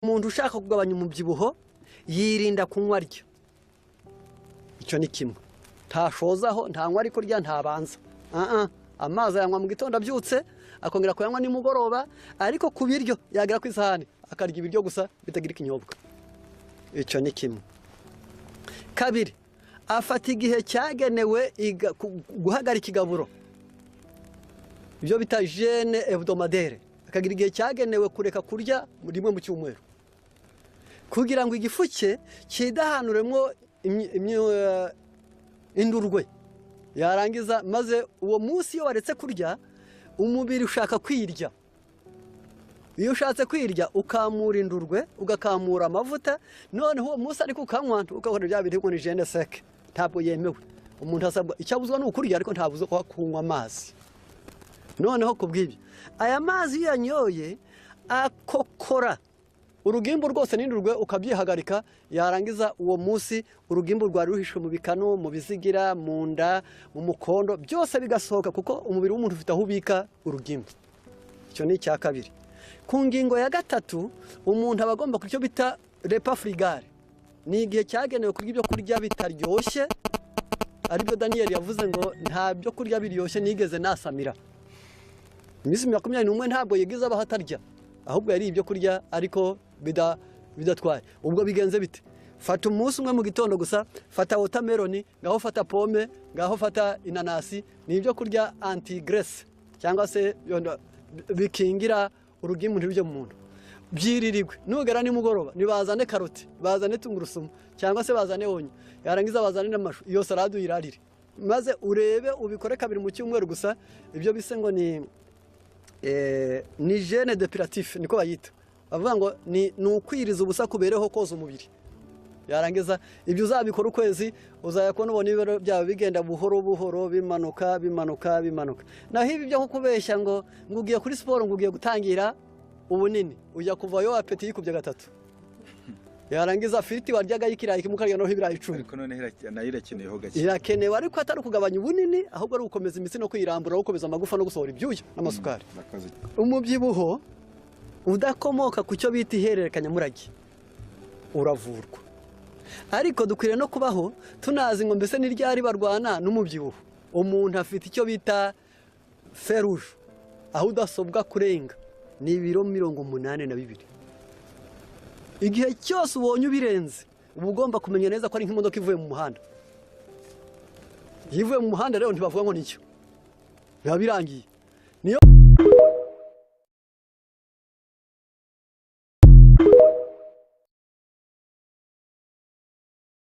umuntu ushaka kugabanya umubyibuho yirinda kunywa arya. Icyo ni kimwe. Ntashozaho, ntanywa ari kurya, ntabanza. Amazi yanywa mu gitondo abyutse, akongera kuyanywa nimugoroba, ariko ku biryo yagera ku isahani akarya ibiryo gusa bitagira ikinyobwa. Icyo ni kimwe. Kabiri, afata igihe cyagenewe guhagarika ikigaburo. Ibyo bita jeûne hebdomadaire. Akagira igihe cyagenewe kureka kurya rimwe mu cyumweru, kugira ngo igifu cye kidahanuremo indurwe. Yarangiza maze uwo munsi iyo waretse kurya, umubiri ushaka kwirya. Iyo ushatse kwirya ukamura indurwe, ugakamura amavuta, noneho uwo munsi ariko ukanywa ukakora bya bintu ngo ni jeûne sec. Ntabwo yemewe. Umuntu asabwa icyabuzwa no kurya, ariko ntabuze kunywa amazi. Noneho kubwibyo aya mazi yanyoye akokora urugimbu rwose n'indurwe, ukabyihagarika. Yarangiza uwo munsi urugimbu rwari ruhishwe mu bikano, mu bizigira, mu nda, mu mukondo, byose bigasohoka, kuko umubiri w'umuntu ufite aho ubika urugimbu. Icyo ni icya kabiri. Ku ngingo ya gatatu, umuntu aba agomba kurya bita repas frigare. Ni igihe cyagenewe kurya ibyo kurya bitaryoshye, aribyo Daniel yavuze ngo nta byo kurya biryoshye nigeze nasamira. Iminsi 21 ntabwo yigize abaho atarya, ahubwo yari ibyo kurya ariko bidatwaye. Ubwo bigenze bite? Fata umunsi umwe mu gitondo gusa, fata watermelon, ngaho fata pome, ngaho fata inanasi. Ni ibyo kurya anti graisse, cyangwa se bikingira urugimbu ntibyo mu muntu. Byiririrwe. Nugera ni mugoroba, nibazane karoti, bazane tungurusumu, cyangwa se bazane onyo, yarangiza bazane n'amashu. Iyo salade uyirarire, maze urebe ubikore kabiri mu cyumweru gusa. Ibyo bise ngo ni jeûne depuratif, niko bayita. Bavuga ngo ni ukwiriza ubusa kubereho koza umubiri. Yarangiza ibyo uzabikora ukwezi, uzayakona ubona ibiro byawe bigenda buhoro buhoro bimanuka. Naho ibi byo kubeshya ngo ugiye kuri siporo, ngo ugiye gutangira ubunini, ujya kuvayo apeti yikubye gatatu. Yarangiza firiti waryaga y'ikirayi kimukarya no ibirayi 10. Ariko none irakeneyeho gake. Irakenewe, ariko atari kugabanya ubunini, ahubwo ari ukomeza imitsi no kwirambura, gukomeza amagufa no gusohora ibyuya n'amasukari. Umubyibuho udakomoka ku cyo bita ihererekanya murage uravurwa, ariko dukwiriye no kubaho tunazi ngo mbese ni ryari barwana n'umubyibuho. Umuntu afite icyo bita feruje, aho udasobwa kurenga ni ibiro 82. Igihe cyose ubonye ubirenze, uba ugomba kumenya neza ko ari nk'imodoka ivuye mu muhanda. Yivuye mu muhanda rero ntibavuga ngo nicyo, biba birangiye. Niyo